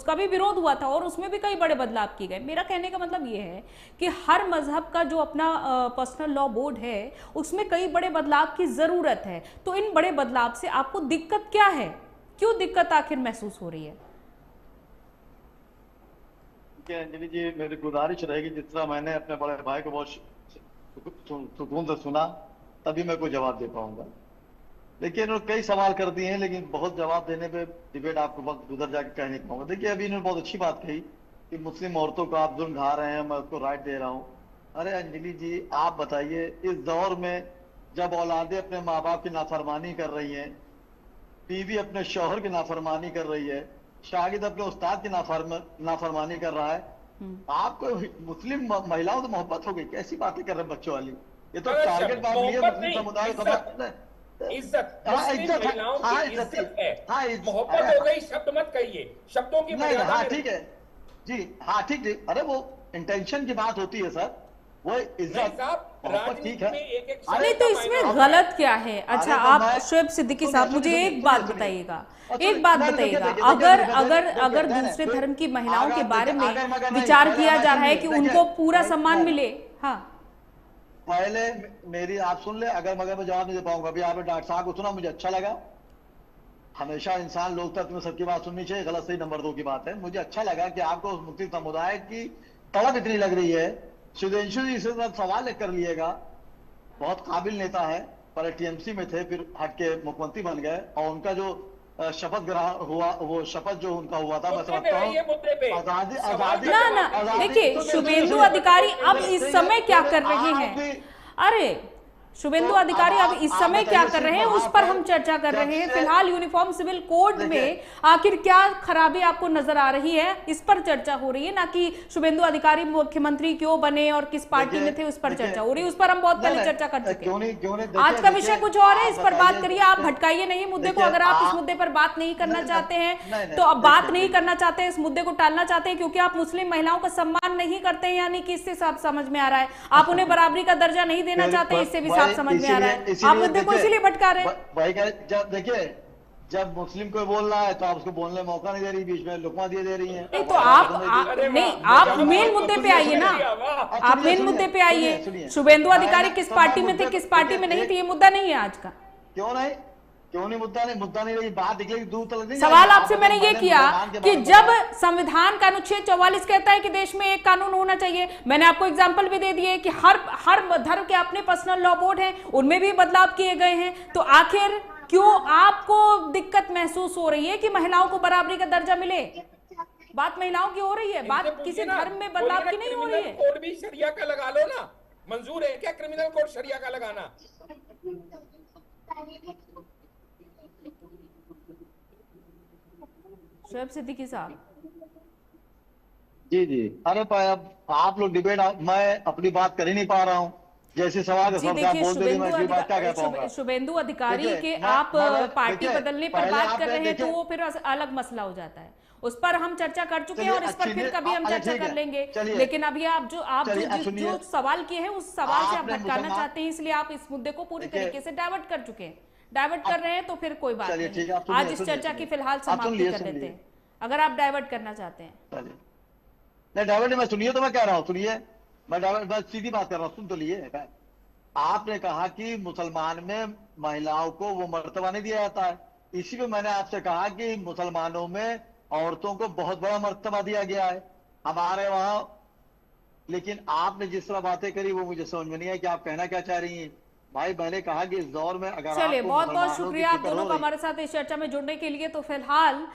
उसका भी विरोध हुआ था और उसमें भी कई बड़े बदलाव किए गए। मेरा कहने का मतलब ये है कि हर मजहब का जो अपना पर्सनल लॉ बोर्ड है उसमें कई बड़े बदलाव की जरूरत है। तो इन बड़े बदलाव से आपको दिक्कत क्या है, क्यों दिक्कत आखिर महसूस हो रही है? अंजलि जी, मेरी गुजारिश रहेगी, जिस तरह मैंने अपने बड़े भाई को बहुत सुकून से सुना, तभी मैं कोई जवाब दे पाऊंगा। लेकिन वो कई सवाल कर दिए हैं, लेकिन बहुत जवाब देने पे डिबेट आपको वक्त गुजर जाके कह नहीं पाऊंगा। देखिए, अभी इन्होंने बहुत अच्छी बात कही कि मुस्लिम औरतों को आप जुल्म ढा रहे हैं, मैं उसको राइट दे रहा हूँ। अरे अंजलि जी, आप बताइए, इस दौर में जब औलादे अपने माँ बाप की नाफरमानी कर रही हैं, बीवी अपने शौहर की नाफरमानी कर रही है, शागिद अपने उस्ताद की नाफरमानी कर रहा है, आपको मुस्लिम महिलाओं से मोहब्बत हो गई? कैसी बातें कर रहे हैं बच्चों वाली? ये तो टारगेट बात नहीं है मुस्लिम समुदाय को। इज्जत, हाँ, मुस्लिम इज्जत है, महिलाओं हाँ, की इज्जत है। हाँ, मोहब्बत हो गई शब्द मत कहिए, शब्दों की नहीं, मर्यादा हाँ में ठीक है जी, हाँ ठीक है। अरे वो इंटेंशन की बात होती है सर, वो नहीं इज्जत साहब, मोहब्बत ठीक राजनीति है। में एक एक नहीं शब्द तो का इसमें मायना होता है। गलत क्या है? अच्छा, अरे तो आप शोएब सिद्दीकी साहब मुझे एक बात बताइएगा, एक बात बताइएगा, अगर अगर अगर दूसरे धर्म की महिलाओं के बारे में विचार किया जा रहा है कि उनको पूरा सम्मान मिले, हाँ पहले मेरी आप सुन ले, अगर मगर मैं जवाब नहीं दे पाऊंगा। अभी आपने डॉक्टर साहब को सुना, मुझे अच्छा लगा। हमेशा इंसान लोकतंत्र में सबकी बात सुननी चाहिए, गलत सही नंबर 2 की बात है। मुझे अच्छा लगा कि आपको उस मुस्लिम समुदाय की तड़प इतनी लग रही है। सुदेंशु जी से सवाल कर लिएगा, बहुत काबिल नेता है, पहले टीएमसी में थे, फिर हट के मुख्यमंत्री बन गए, और उनका जो शपथ ग्रहण हुआ, वो शपथ जो उनका हुआ था, मैं समझता हूँ आजादी आजादी ना ना, देखिए शुभेंदु अधिकारी अब इस समय क्या कर रहे हैं? अरे शुभेंदु अधिकारी अब इस समय क्या कर रहे हैं उस पर हम चर्चा कर रहे हैं। फिलहाल यूनिफॉर्म सिविल कोड में आखिर क्या खराबी आपको नजर आ रही है, इस पर चर्चा हो रही है, ना कि शुभेंदु अधिकारी मुख्यमंत्री क्यों बने और किस पार्टी में थे उस पर चर्चा हो रही है। उस पर हम बहुत पहले चर्चा कर चुके हैं। आज का विषय कुछ और है, इस पर बात करिए। आप भटकाइए नहीं मुद्दे को। अगर आप इस मुद्दे पर बात नहीं करना चाहते हैं तो अब बात नहीं करना चाहते, इस मुद्दे को टालना चाहते हैं क्योंकि आप मुस्लिम महिलाओं का सम्मान नहीं करते हैं, यानी कि इससे साफ समझ में आ रहा है आप उन्हें बराबरी का दर्जा नहीं देना चाहते, इससे भी साफ समझ में आ रहा है आप मुद्दे को इसीलिए भटका रहे हैं। भाई जब देखिए, जब मुस्लिम कोई बोल रहा है तो आप उसको बोलने का मौका नहीं दे रही, बीच में लुकमा दिए दे रही हैं। नहीं तो आप मेन मुद्दे पे आइए ना, आप मेन मुद्दे पे आइए। शुभेंदु अधिकारी किस पार्टी में थे, किस पार्टी में नहीं थे, ये मुद्दा नहीं है आज का। क्यों नहीं मुद्दा नहीं रही बात, निकलेगी दूर तक नहीं। सवाल आपसे मैंने ये किया कि जब संविधान का अनुच्छेद 44 कहता है कि देश में एक कानून होना चाहिए, मैंने आपको एग्जांपल भी दे दिए कि हर धर्म के अपने पर्सनल लॉ बोर्ड हैं, उनमें भी बदलाव किए गए हैं। तो आखिर क्यों आपको दिक्कत महसूस हो रही है कि महिलाओं को बराबरी का दर्जा मिले? बात महिलाओं की हो रही है, बात किसी धर्म में बदलाव की नहीं हो रही है। कोड भी शरिया का लगा लो ना, मंजूर है क्या क्रिमिनल कोड शरिया का लगाना? शोएब सिद्दीकी साहब जी जी, अरे अब आप लोग डिबेट, मैं अपनी बात कर ही नहीं पा रहा हूँ। जैसे सवाल जी देखिए, शुभेंदु अधिकारी के आप पार्टी बदलने पर बात कर रहे हैं तो वो फिर अलग मसला हो जाता है, उस पर हम चर्चा कर चुके हैं और इस पर फिर कभी हम चर्चा कर लेंगे। लेकिन अभी आप जो सवाल किए हैं उस सवाल से आप भटकाना चाहते हैं, इसलिए आप इस मुद्दे को पूरी तरीके से डाइवर्ट कर चुके हैं, डाइवर्ट कर रहे हैं। तो फिर कोई बात नहीं, आज इस चर्चा की फिलहाल समाप्ति कर देते हैं अगर आप डाइवर्ट करना चाहते हैं। नहीं डाइवर्ट मैं सुनिए, तो मैं कह रहा हूँ, सुनिए, मैं सीधी बात कर रहा हूँ, सुन तो लिए। आपने कहा कि मुसलमान में महिलाओं को वो मर्तबा नहीं दिया जाता है, इसी पे मैंने आपसे कहा कि मुसलमानों में औरतों को बहुत बड़ा मर्तबा दिया गया है हमारे वहां। लेकिन आपने जिस तरह बातें करी वो मुझे समझ में नहीं है कि आप कहना क्या चाह रही हैं। भाई मैंने कहा कि इस दौर में अगर चलिए, बहुत बहुत शुक्रिया आप दोनों का हमारे साथ इस चर्चा में जुड़ने के लिए। तो फिलहाल